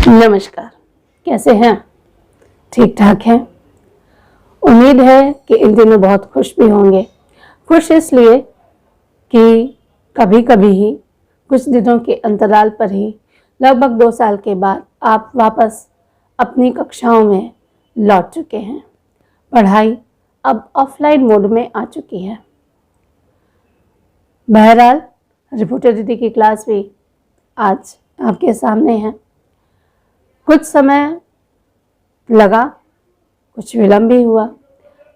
नमस्कार, कैसे हैं? ठीक ठाक हैं। उम्मीद है कि इन दिनों बहुत खुश भी होंगे। खुश इसलिए कि कभी कभी ही कुछ दिनों के अंतराल पर ही लगभग 2 साल के बाद आप वापस अपनी कक्षाओं में लौट चुके हैं। पढ़ाई अब ऑफलाइन मोड में आ चुकी है। बहरहाल रिपोर्टर दीदी की क्लास भी आज आपके सामने है। कुछ समय लगा, कुछ विलम्ब भी हुआ,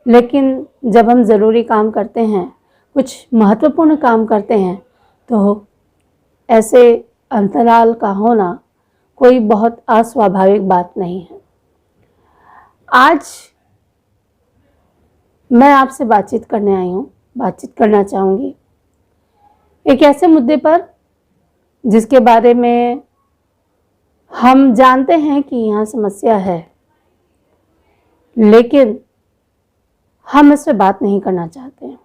लेकिन जब हम ज़रूरी काम करते हैं, कुछ महत्वपूर्ण काम करते हैं, तो ऐसे अंतराल का होना कोई बहुत अस्वाभाविक बात नहीं है। आज मैं आपसे बातचीत करने आई हूँ, बातचीत करना चाहूँगी एक ऐसे मुद्दे पर जिसके बारे में हम जानते हैं कि यहाँ समस्या है, लेकिन हम इस पर बात नहीं करना चाहते हैं।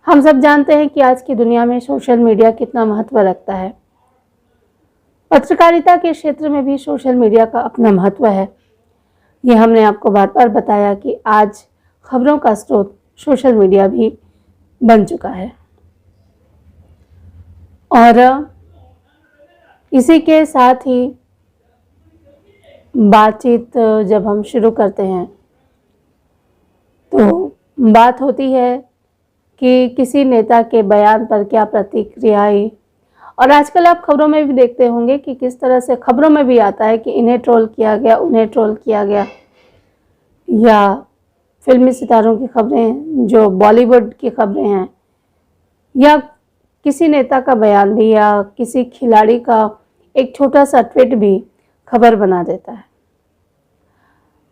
हम सब जानते हैं कि आज की दुनिया में सोशल मीडिया कितना महत्व रखता है। पत्रकारिता के क्षेत्र में भी सोशल मीडिया का अपना महत्व है। ये हमने आपको बार बार बताया कि आज खबरों का स्रोत सोशल मीडिया भी बन चुका है। और इसी के साथ ही बातचीत जब हम शुरू करते हैं तो बात होती है कि किसी नेता के बयान पर क्या प्रतिक्रिया आई। और आजकल आप खबरों में भी देखते होंगे कि किस तरह से खबरों में भी आता है कि इन्हें ट्रोल किया गया, उन्हें ट्रोल किया गया, या फिल्मी सितारों की खबरें जो बॉलीवुड की खबरें हैं, या किसी नेता का बयान भी, या किसी खिलाड़ी का एक छोटा सा ट्वीट भी खबर बना देता है।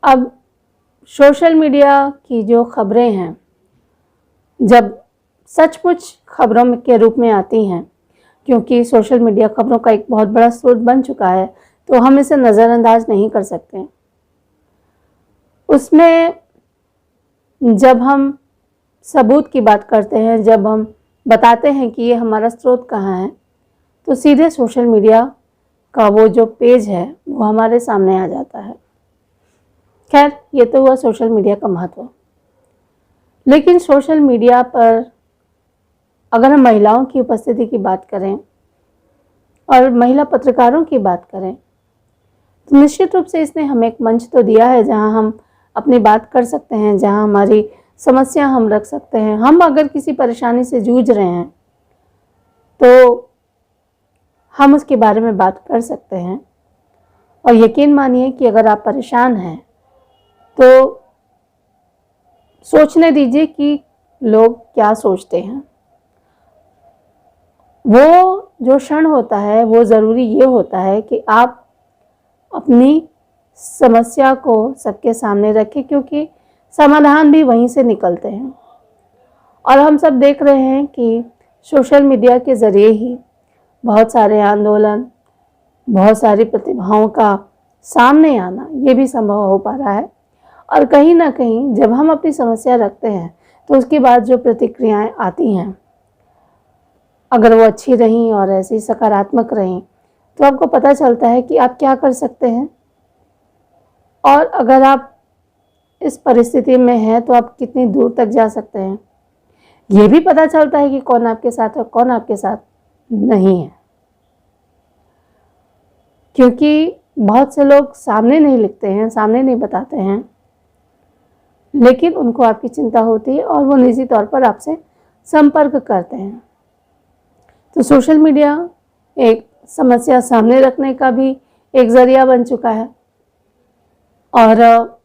अब सोशल मीडिया की जो खबरें हैं, जब सचमुच खबरों के रूप में आती हैं, क्योंकि सोशल मीडिया खबरों का एक बहुत बड़ा स्रोत बन चुका है, तो हम इसे नज़रअंदाज नहीं कर सकते। उसमें जब हम सबूत की बात करते हैं, जब हम बताते हैं कि ये हमारा स्रोत कहाँ है, तो सीधे सोशल मीडिया का वो जो पेज है वो हमारे सामने आ जाता है। खैर, ये तो हुआ सोशल मीडिया का महत्व। लेकिन सोशल मीडिया पर अगर हम महिलाओं की उपस्थिति की बात करें और महिला पत्रकारों की बात करें, तो निश्चित रूप से इसने हमें एक मंच तो दिया है जहां हम अपनी बात कर सकते हैं, जहां हमारी समस्या हम रख सकते हैं। हम अगर किसी परेशानी से जूझ रहे हैं तो हम उसके बारे में बात कर सकते हैं। और यकीन मानिए कि अगर आप परेशान हैं तो सोचने दीजिए कि लोग क्या सोचते हैं। वो जो क्षण होता है वो ज़रूरी ये होता है कि आप अपनी समस्या को सबके सामने रखें, क्योंकि समाधान भी वहीं से निकलते हैं। और हम सब देख रहे हैं कि सोशल मीडिया के ज़रिए ही बहुत सारे आंदोलन, बहुत सारी प्रतिभाओं का सामने आना ये भी संभव हो पा रहा है। और कहीं ना कहीं जब हम अपनी समस्या रखते हैं तो उसके बाद जो प्रतिक्रियाएं आती हैं, अगर वो अच्छी रहीं और ऐसी सकारात्मक रहीं, तो आपको पता चलता है कि आप क्या कर सकते हैं। और अगर आप इस परिस्थिति में हैं तो आप कितनी दूर तक जा सकते हैं। ये भी पता चलता है कि कौन आपके साथ है, कौन आपके साथ नहीं है। क्योंकि बहुत से लोग सामने नहीं लिखते हैं, सामने नहीं बताते हैं, लेकिन उनको आपकी चिंता होती है और वो निजी तौर पर आपसे संपर्क करते हैं। तो सोशल मीडिया एक समस्या सामने रखने का भी एक जरिया बन चुका है, और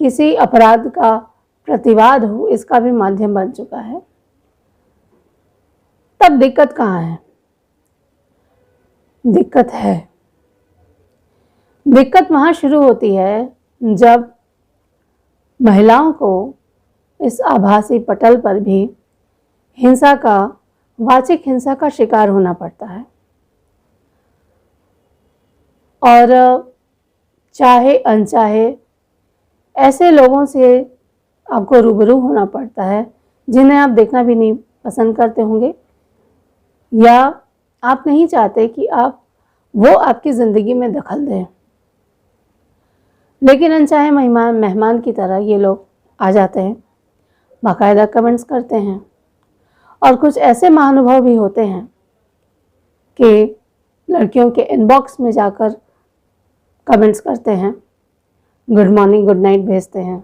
किसी अपराध का प्रतिवाद हो इसका भी माध्यम बन चुका है। तब दिक्कत कहाँ है? दिक्कत वहाँ शुरू होती है जब महिलाओं को इस आभासी पटल पर भी हिंसा का, वाचिक हिंसा का शिकार होना पड़ता है। और चाहे अनचाहे ऐसे लोगों से आपको रूबरू होना पड़ता है जिन्हें आप देखना भी नहीं पसंद करते होंगे, या आप नहीं चाहते कि आप वो आपकी ज़िंदगी में दखल दें। लेकिन अनचाहे मेहमान की तरह ये लोग आ जाते हैं, बाकायदा कमेंट्स करते हैं, और कुछ ऐसे महानुभाव भी होते हैं कि लड़कियों के इनबॉक्स में जाकर कमेंट्स करते हैं, गुड मॉर्निंग गुड नाइट भेजते हैं।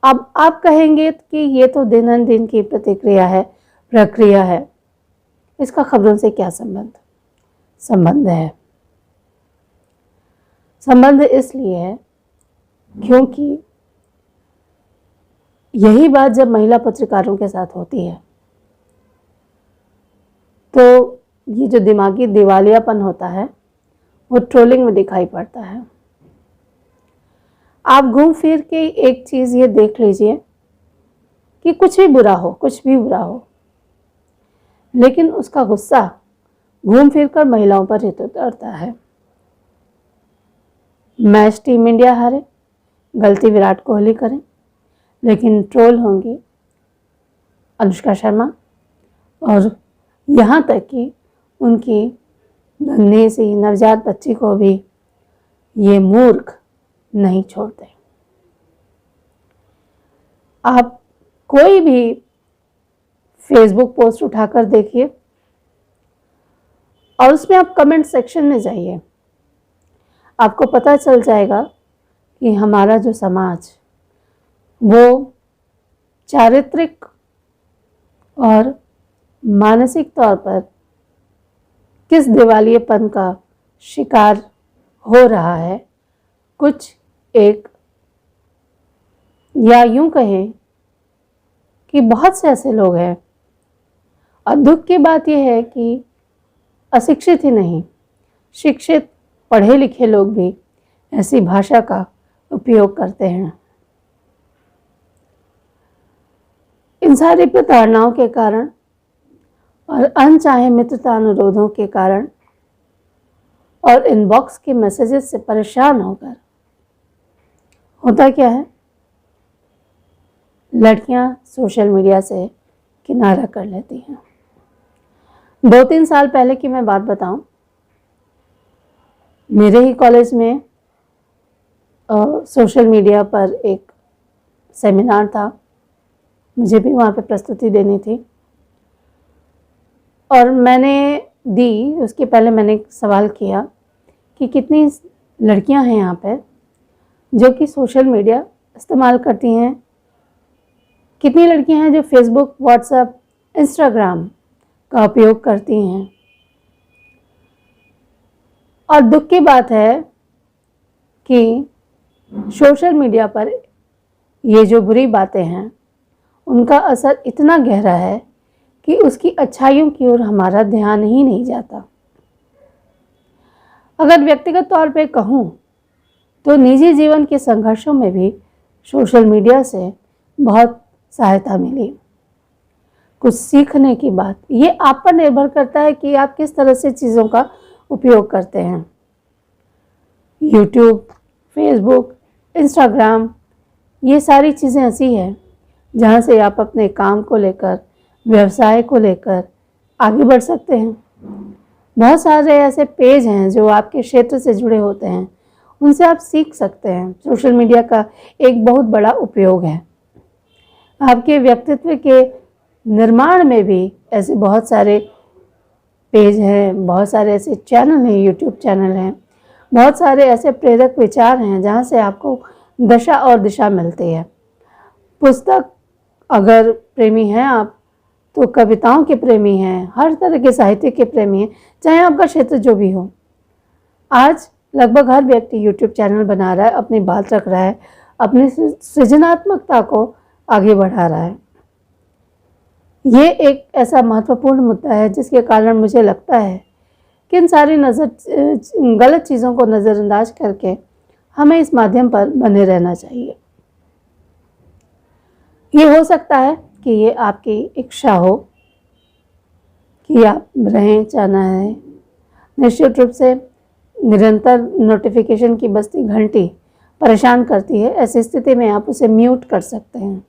अब आप कहेंगे कि ये तो दिन दिन की प्रतिक्रिया है, प्रक्रिया है, इसका खबरों से क्या संबंध है? संबंध इसलिए है क्योंकि यही बात जब महिला पत्रकारों के साथ होती है तो ये जो दिमागी दिवालियापन होता है वो ट्रोलिंग में दिखाई पड़ता है। आप घूम फिर के एक चीज़ ये देख लीजिए कि कुछ भी बुरा हो, लेकिन उसका गुस्सा घूम फिर कर महिलाओं पर ही उतरता है। मैच टीम इंडिया हारे, गलती विराट कोहली करें, लेकिन ट्रोल होंगी अनुष्का शर्मा, और यहाँ तक कि उनकी नन्ही सी नवजात बच्ची को भी ये मूर्ख नहीं छोड़ते। आप कोई भी फेसबुक पोस्ट उठाकर देखिए और उसमें आप कमेंट सेक्शन में जाइए, आपको पता चल जाएगा कि हमारा जो समाज वो चारित्रिक और मानसिक तौर पर किस दिवालियेपन का शिकार हो रहा है। कुछ एक, या यूं कहें कि बहुत से ऐसे लोग हैं, और दुख की बात यह है कि अशिक्षित ही नहीं, शिक्षित पढ़े लिखे लोग भी ऐसी भाषा का उपयोग करते हैं। इन सारी प्रताड़नाओं के कारण और अनचाहे मित्रता अनुरोधों के कारण और इनबॉक्स के मैसेजेस से परेशान होकर होता क्या है, लड़कियां सोशल मीडिया से किनारा कर लेती हैं। 2-3 साल पहले की मैं बात बताऊं, मेरे ही कॉलेज में सोशल मीडिया पर एक सेमिनार था, मुझे भी वहाँ पे प्रस्तुति देनी थी और मैंने दी। उसके पहले मैंने एक सवाल किया कि कितनी लड़कियां हैं यहाँ पे जो कि सोशल मीडिया इस्तेमाल करती हैं, कितनी लड़कियां हैं जो फेसबुक, व्हाट्सएप, इंस्टाग्राम का उपयोग करती हैं। और दुख की बात है कि सोशल मीडिया पर ये जो बुरी बातें हैं उनका असर इतना गहरा है कि उसकी अच्छाइयों की ओर हमारा ध्यान ही नहीं जाता। अगर व्यक्तिगत तौर पे कहूँ तो निजी जीवन के संघर्षों में भी सोशल मीडिया से बहुत सहायता मिली। कुछ सीखने की बात, ये आप पर निर्भर करता है कि आप किस तरह से चीज़ों का उपयोग करते हैं। यूट्यूब, फेसबुक, इंस्टाग्राम, ये सारी चीज़ें ऐसी हैं जहाँ से आप अपने काम को लेकर, व्यवसाय को लेकर आगे बढ़ सकते हैं। बहुत सारे ऐसे पेज हैं जो आपके क्षेत्र से जुड़े होते हैं, उनसे आप सीख सकते हैं। सोशल मीडिया का एक बहुत बड़ा उपयोग है। आपके व्यक्तित्व के निर्माण में भी ऐसे बहुत सारे पेज हैं, बहुत सारे ऐसे चैनल हैं, यूट्यूब चैनल हैं, बहुत सारे ऐसे प्रेरक विचार हैं जहाँ से आपको दशा और दिशा मिलती है। पुस्तक अगर प्रेमी हैं आप, तो कविताओं के प्रेमी हैं, हर तरह के साहित्य के प्रेमी हैं, चाहे आपका क्षेत्र जो भी हो। आज लगभग हर व्यक्ति यूट्यूब चैनल बना रहा है, अपनी बात रख रहा है, अपनी सृजनात्मकता को आगे बढ़ा रहा है। ये एक ऐसा महत्वपूर्ण मुद्दा है जिसके कारण मुझे लगता है कि इन सारी गलत चीज़ों को नज़रअंदाज करके हमें इस माध्यम पर बने रहना चाहिए। ये हो सकता है कि ये आपकी इच्छा हो कि आप रहें, चाहना है। निश्चित रूप से निरंतर नोटिफिकेशन की बजती घंटी परेशान करती है। ऐसी स्थिति में आप उसे म्यूट कर सकते हैं,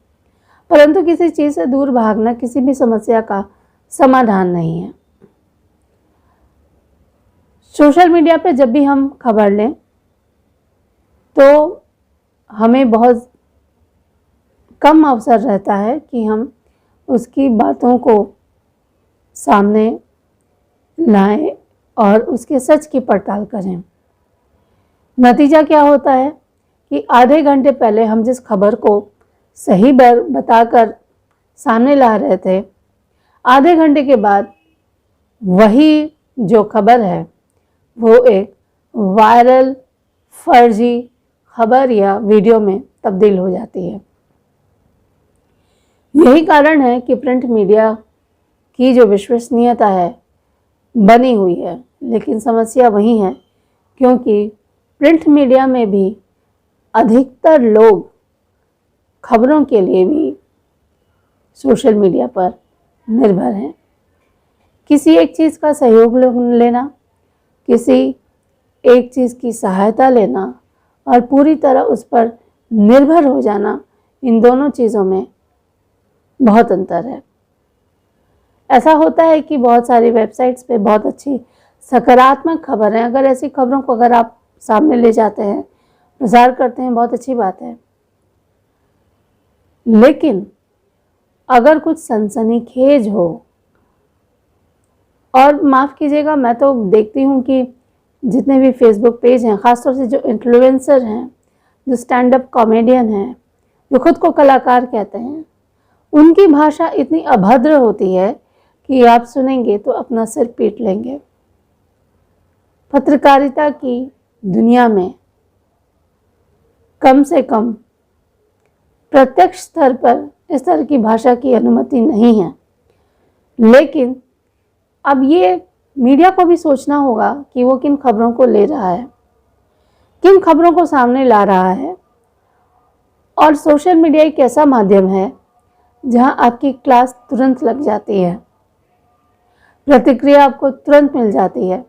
परंतु किसी चीज़ से दूर भागना किसी भी समस्या का समाधान नहीं है। सोशल मीडिया पे जब भी हम खबर लें तो हमें बहुत कम अवसर रहता है कि हम उसकी बातों को सामने लाएं और उसके सच की पड़ताल करें। नतीजा क्या होता है कि आधे घंटे पहले हम जिस खबर को सही बताकर सामने ला रहे थे, आधे घंटे के बाद वही जो खबर है वो एक वायरल फर्जी खबर या वीडियो में तब्दील हो जाती है। यही कारण है कि प्रिंट मीडिया की जो विश्वसनीयता है बनी हुई है, लेकिन समस्या वही है क्योंकि प्रिंट मीडिया में भी अधिकतर लोग खबरों के लिए भी सोशल मीडिया पर निर्भर हैं। किसी एक चीज़ का सहयोग लेना, किसी एक चीज़ की सहायता लेना और पूरी तरह उस पर निर्भर हो जाना, इन दोनों चीज़ों में बहुत अंतर है। ऐसा होता है कि बहुत सारी वेबसाइट्स पे बहुत अच्छी सकारात्मक खबर है, अगर ऐसी खबरों को अगर आप सामने ले जाते हैं, प्रसार करते हैं, बहुत अच्छी बात है। लेकिन अगर कुछ सनसनीखेज हो, और माफ़ कीजिएगा, मैं तो देखती हूँ कि जितने भी फेसबुक पेज हैं, ख़ासतौर से जो इन्फ्लुएंसर हैं, जो स्टैंड अप कॉमेडियन हैं, जो खुद को कलाकार कहते हैं, उनकी भाषा इतनी अभद्र होती है कि आप सुनेंगे तो अपना सिर पीट लेंगे। पत्रकारिता की दुनिया में कम से कम प्रत्यक्ष स्तर पर इस तरह की भाषा की अनुमति नहीं है। लेकिन अब ये मीडिया को भी सोचना होगा कि वो किन खबरों को ले रहा है, किन खबरों को सामने ला रहा है। और सोशल मीडिया एक ऐसा माध्यम है जहां आपकी क्लास तुरंत लग जाती है, प्रतिक्रिया आपको तुरंत मिल जाती है।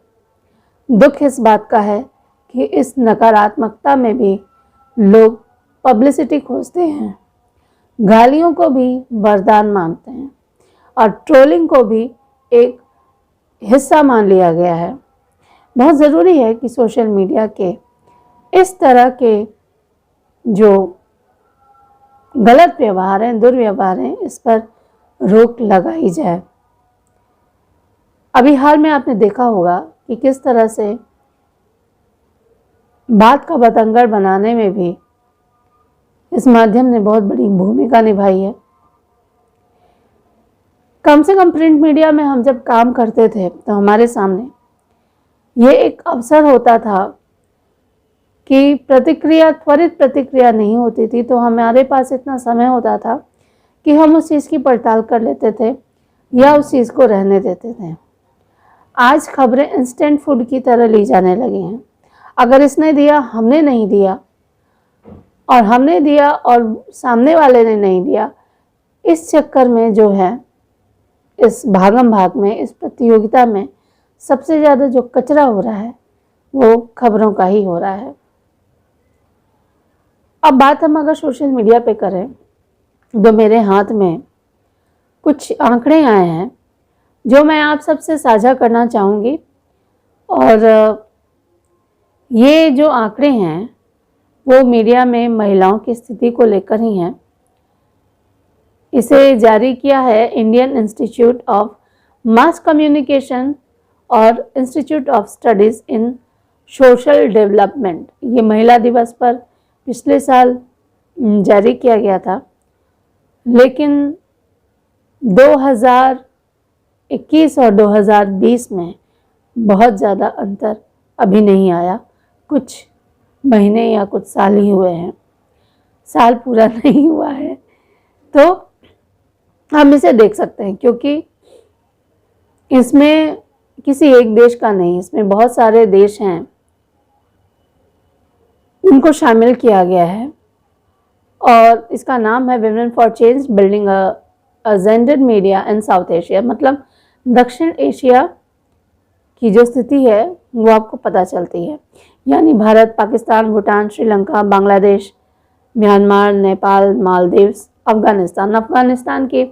दुख इस बात का है कि इस नकारात्मकता में भी लोग पब्लिसिटी खोजते हैं, गालियों को भी वरदान मानते हैं और ट्रोलिंग को भी एक हिस्सा मान लिया गया है। बहुत ज़रूरी है कि सोशल मीडिया के इस तरह के जो गलत व्यवहार हैं, दुर्व्यवहार हैं, इस पर रोक लगाई जाए। अभी हाल में आपने देखा होगा कि किस तरह से बात का बतंगड़ बनाने में भी इस माध्यम ने बहुत बड़ी भूमिका निभाई है। कम से कम प्रिंट मीडिया में हम जब काम करते थे तो हमारे सामने ये एक अवसर होता था कि त्वरित प्रतिक्रिया नहीं होती थी, तो हमारे पास इतना समय होता था कि हम उस चीज़ की पड़ताल कर लेते थे या उस चीज़ को रहने देते थे। आज खबरें इंस्टेंट फूड की तरह ली जाने लगी हैं। अगर इसने दिया, हमने नहीं दिया, और हमने दिया और सामने वाले ने नहीं दिया, इस चक्कर में जो है, इस भागम भाग में, इस प्रतियोगिता में सबसे ज़्यादा जो कचरा हो रहा है वो खबरों का ही हो रहा है। अब बात हम अगर सोशल मीडिया पे करें तो मेरे हाथ में कुछ आंकड़े आए हैं जो मैं आप सबसे साझा करना चाहूँगी। और ये जो आंकड़े हैं वो मीडिया में महिलाओं की स्थिति को लेकर ही हैं। इसे जारी किया है Indian Institute of Mass Communication और Institute of Studies in Social Development. ये महिला दिवस पर पिछले साल जारी किया गया था, लेकिन 2021 और 2020 में बहुत ज़्यादा अंतर अभी नहीं आया। कुछ महीने या कुछ साल ही हुए हैं, साल पूरा नहीं हुआ है, तो हम इसे देख सकते हैं। क्योंकि इसमें किसी एक देश का नहीं, इसमें बहुत सारे देश हैं, इनको शामिल किया गया है और इसका नाम है women for change building a gendered media in south Asia. मतलब दक्षिण एशिया की जो स्थिति है वो आपको पता चलती है, यानी भारत, पाकिस्तान, भूटान, श्रीलंका, बांग्लादेश, म्यांमार, नेपाल, मालदीव्स, अफगानिस्तान। अफगानिस्तान की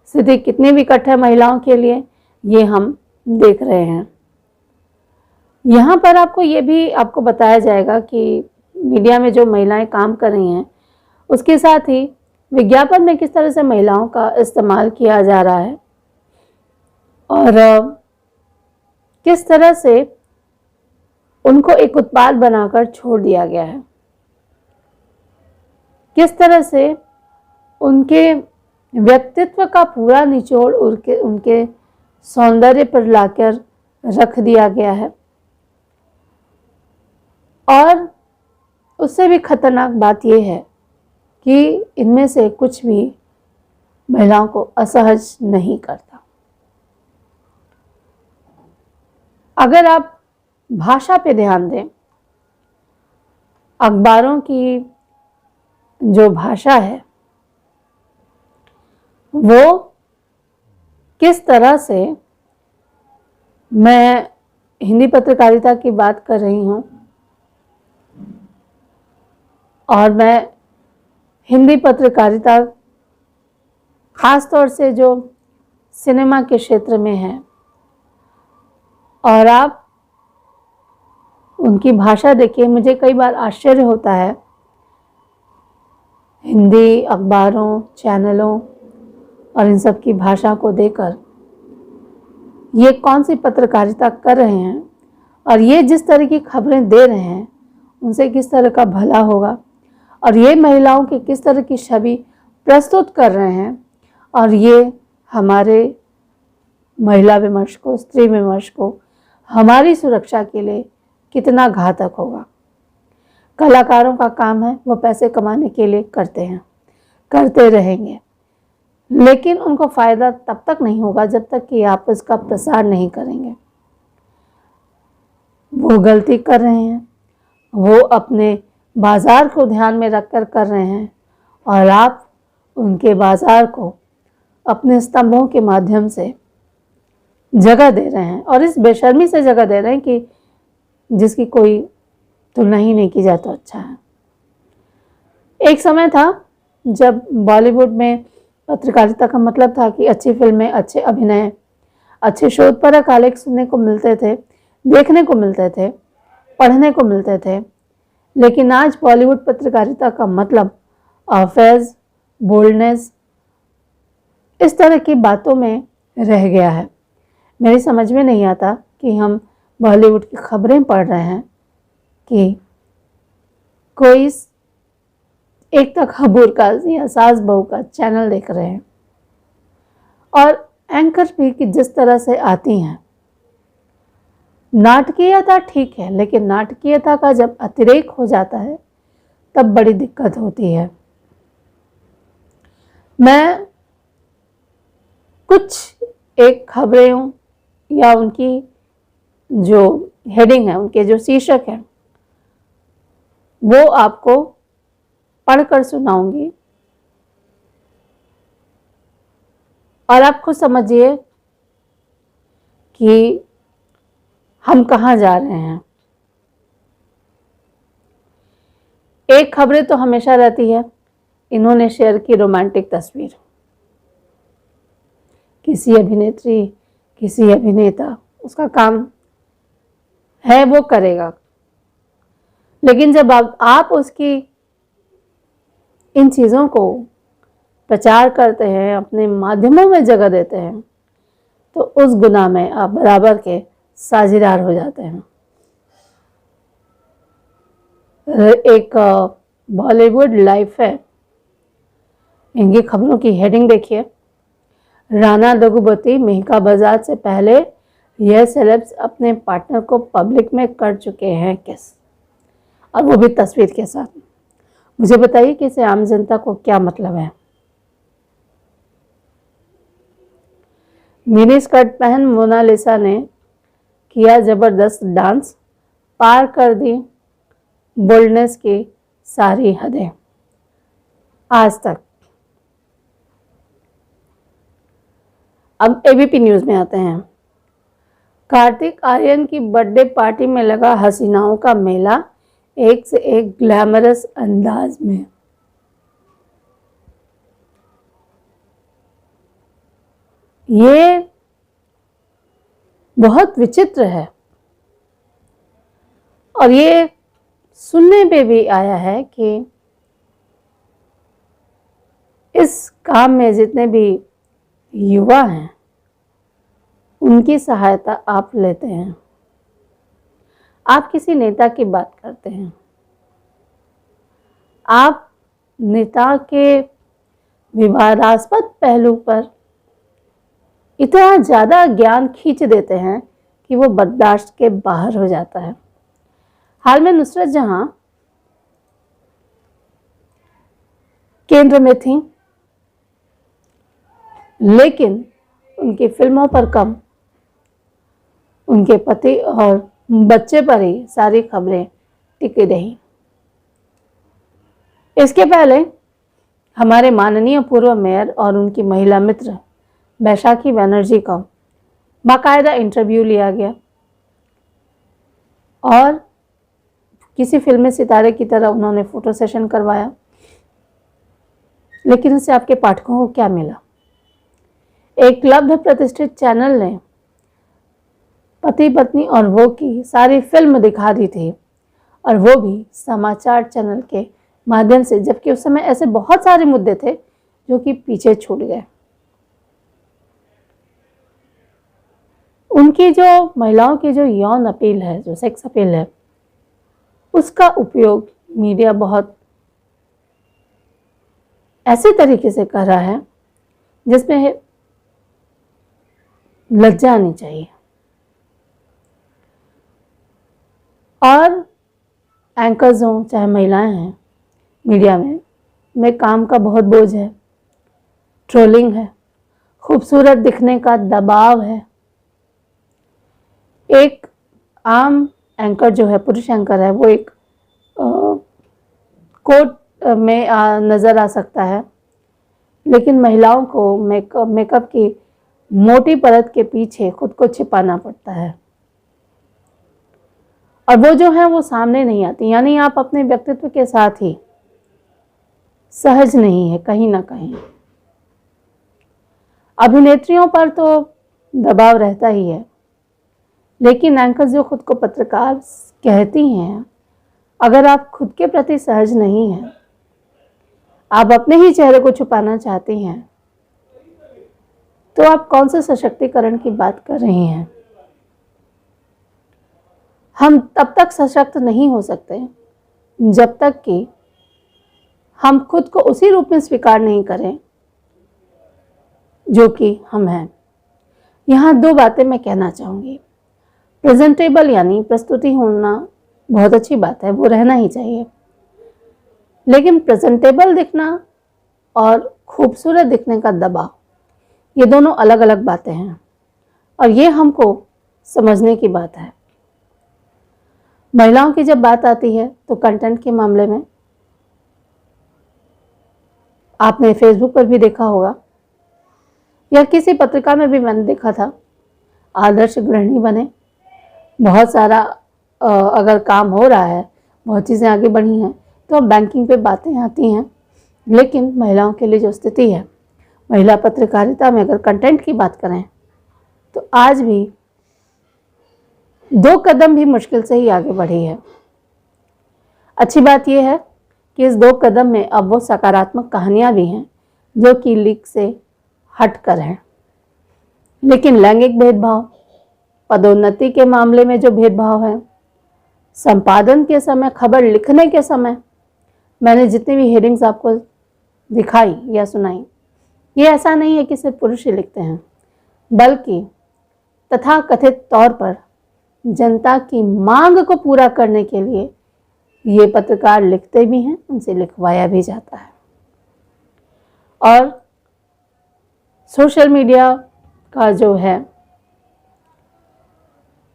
स्थिति कितनी विकट है महिलाओं के लिए, ये हम देख रहे हैं। यहाँ पर आपको ये भी आपको बताया जाएगा कि मीडिया में जो महिलाएं काम कर रही हैं, उसके साथ ही विज्ञापन में किस तरह से महिलाओं का इस्तेमाल किया जा रहा है और किस तरह से उनको एक उत्पाद बनाकर छोड़ दिया गया है, किस तरह से उनके व्यक्तित्व का पूरा निचोड़ उनके सौंदर्य पर लाकर रख दिया गया है। और उससे भी खतरनाक बात यह है कि इनमें से कुछ भी महिलाओं को असहज नहीं करता। अगर आप भाषा पे ध्यान दें, अखबारों की जो भाषा है वो किस तरह से, मैं हिंदी पत्रकारिता की बात कर रही हूँ और मैं हिंदी पत्रकारिता खास तौर से जो सिनेमा के क्षेत्र में है, और आप उनकी भाषा देखिए, मुझे कई बार आश्चर्य होता है हिंदी अखबारों, चैनलों और इन सब की भाषा को देखकर, ये कौन सी पत्रकारिता कर रहे हैं और ये जिस तरह की खबरें दे रहे हैं उनसे किस तरह का भला होगा, और ये महिलाओं की किस तरह की छवि प्रस्तुत कर रहे हैं, और ये हमारे महिला विमर्श को, स्त्री विमर्श को, हमारी सुरक्षा के लिए कितना घातक होगा। कलाकारों का काम है, वो पैसे कमाने के लिए करते हैं, करते रहेंगे, लेकिन उनको फ़ायदा तब तक नहीं होगा जब तक कि आप इसका प्रसार नहीं करेंगे। वो गलती कर रहे हैं, वो अपने बाज़ार को ध्यान में रखकर कर रहे हैं, और आप उनके बाज़ार को अपने स्तंभों के माध्यम से जगह दे रहे हैं, और इस बेशर्मी से जगह दे रहे हैं कि जिसकी कोई तुलना ही नहीं की जाए तो अच्छा है। एक समय था जब बॉलीवुड में पत्रकारिता का मतलब था कि अच्छी फिल्में, अच्छे अभिनय, अच्छे शोधपरक आलेख सुनने को मिलते थे, देखने को मिलते थे, पढ़ने को मिलते थे। लेकिन आज बॉलीवुड पत्रकारिता का मतलब अफेयर्स, बोल्डनेस, इस तरह की बातों में रह गया है। मेरी समझ में नहीं आता कि हम बॉलीवुड की खबरें पढ़ रहे हैं कि कोई एक तक खबूर का या सास बहू का चैनल देख रहे हैं, और एंकर भी कि जिस तरह से आती हैं, नाटकीयता ठीक है, लेकिन नाटकीयता का जब अतिरेक हो जाता है तब बड़ी दिक्कत होती है। मैं कुछ एक खबरें या उनकी जो हेडिंग है, उनके जो शीर्षक हैं, वो आपको पढ़कर सुनाऊंगी, और आप खुद समझिए कि हम कहाँ जा रहे हैं। एक खबरें तो हमेशा रहती है, इन्होंने शेयर की रोमांटिक तस्वीर, किसी अभिनेत्री, किसी अभिनेता, उसका काम है वो करेगा, लेकिन जब आप उसकी इन चीज़ों को प्रचार करते हैं, अपने माध्यमों में जगह देते हैं, तो उस गुनाह में आप बराबर के साझेदार हो जाते हैं। एक बॉलीवुड लाइफ है, इनकी खबरों की हेडिंग देखिए, राणा दग्गुबाती, मेनका बजाज से पहले यह सेलेब्स अपने पार्टनर को पब्लिक में कर चुके हैं किस, और वो भी तस्वीर के साथ। मुझे बताइए कि इसे आम जनता को क्या मतलब है। मिनी स्कर्ट पहन मोनालिसा ने किया जबरदस्त डांस, पार कर दी बोल्डनेस की सारी हदें। आज तक। अब एबीपी न्यूज में आते हैं। कार्तिक आर्यन की बर्थडे पार्टी में लगा हसीनाओं का मेला, एक से एक ग्लैमरस अंदाज में। ये बहुत विचित्र है और ये सुनने पे भी आया है कि इस काम में जितने भी युवा हैं उनकी सहायता आप लेते हैं। आप किसी नेता की बात करते हैं, आप नेता के विवादास्पद पहलू पर इतना ज़्यादा ज्ञान खींच देते हैं कि वो बर्दाश्त के बाहर हो जाता है। हाल में नुसरत जहां केंद्र में थी, लेकिन उनकी फिल्मों पर कम, उनके पति और बच्चे पर ही सारी खबरें टिकी रही। इसके पहले हमारे माननीय पूर्व मेयर और उनकी महिला मित्र बैशाखी बनर्जी का बाकायदा इंटरव्यू लिया गया और किसी फिल्मी सितारे की तरह उन्होंने फोटो सेशन करवाया। लेकिन उससे आपके पाठकों को क्या मिला? एक लब्ध प्रतिष्ठित चैनल ने पति पत्नी और वो की सारी फिल्म दिखा दी थी, और वो भी समाचार चैनल के माध्यम से, जबकि उस समय ऐसे बहुत सारे मुद्दे थे जो कि पीछे छूट गए। उनकी जो महिलाओं की जो यौन अपील है, जो सेक्स अपील है, उसका उपयोग मीडिया बहुत ऐसे तरीके से कर रहा है जिसमें लज्जा आनी चाहिए। और एंकर्स हों चाहे महिलाएं हैं, मीडिया में काम का बहुत बोझ है, ट्रोलिंग है, खूबसूरत दिखने का दबाव है। एक आम एंकर जो है, पुरुष एंकर है, वो एक कोट में नज़र आ सकता है, लेकिन महिलाओं को मेकअप की मोटी परत के पीछे खुद को छिपाना पड़ता है, और वो जो है वो सामने नहीं आती। यानी आप अपने व्यक्तित्व के साथ ही सहज नहीं है कहीं ना कहीं। अभिनेत्रियों पर तो दबाव रहता ही है, लेकिन एंकर जो खुद को पत्रकार कहती हैं, अगर आप खुद के प्रति सहज नहीं हैं, आप अपने ही चेहरे को छुपाना चाहती हैं, तो आप कौन से सशक्तिकरण की बात कर रही हैं? हम तब तक सशक्त नहीं हो सकते जब तक कि हम खुद को उसी रूप में स्वीकार नहीं करें जो कि हम हैं। यहाँ दो बातें मैं कहना चाहूँगी। प्रेजेंटेबल यानी प्रस्तुति होना बहुत अच्छी बात है, वो रहना ही चाहिए, लेकिन प्रेजेंटेबल दिखना और खूबसूरत दिखने का दबाव, ये दोनों अलग अलग बातें हैं, और ये हमको समझने की बात है। महिलाओं की जब बात आती है तो कंटेंट के मामले में आपने फेसबुक पर भी देखा होगा, या किसी पत्रिका में भी मैंने देखा था, आदर्श गृहिणी बने, बहुत सारा अगर काम हो रहा है, बहुत चीज़ें आगे बढ़ी हैं, तो बैंकिंग पे बातें आती हैं, लेकिन महिलाओं के लिए जो स्थिति है, महिला पत्रकारिता में अगर कंटेंट की बात करें तो आज भी 2 कदम भी मुश्किल से ही आगे बढ़ी है। अच्छी बात यह है कि इस 2 कदम में अब वो सकारात्मक कहानियां भी हैं जो कि लीक से हटकर हैं, लेकिन लैंगिक भेदभाव, पदोन्नति के मामले में जो भेदभाव है, संपादन के समय, खबर लिखने के समय, मैंने जितनी भी हेडिंग्स आपको दिखाई या सुनाई, ये ऐसा नहीं है कि सिर्फ पुरुष ही लिखते हैं, बल्कि तथाकथित तौर पर जनता की मांग को पूरा करने के लिए ये पत्रकार लिखते भी हैं, उनसे लिखवाया भी जाता है। और सोशल मीडिया का जो है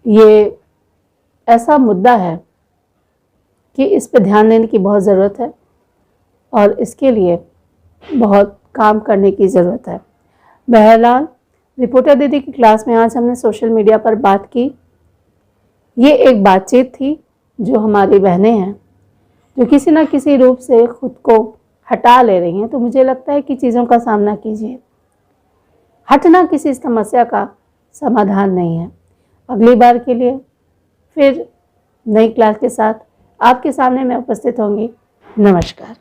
ये ऐसा मुद्दा है कि इस पर ध्यान देने की बहुत ज़रूरत है, और इसके लिए बहुत काम करने की ज़रूरत है। बहरहाल, रिपोर्टर दीदी की क्लास में आज हमने सोशल मीडिया पर बात की। ये एक बातचीत थी जो हमारी बहनें हैं जो किसी ना किसी रूप से खुद को हटा ले रही हैं, तो मुझे लगता है कि चीज़ों का सामना कीजिए। हटना किसी समस्या का समाधान नहीं है। अगली बार के लिए फिर नई क्लास के साथ आपके सामने मैं उपस्थित होंगी। नमस्कार।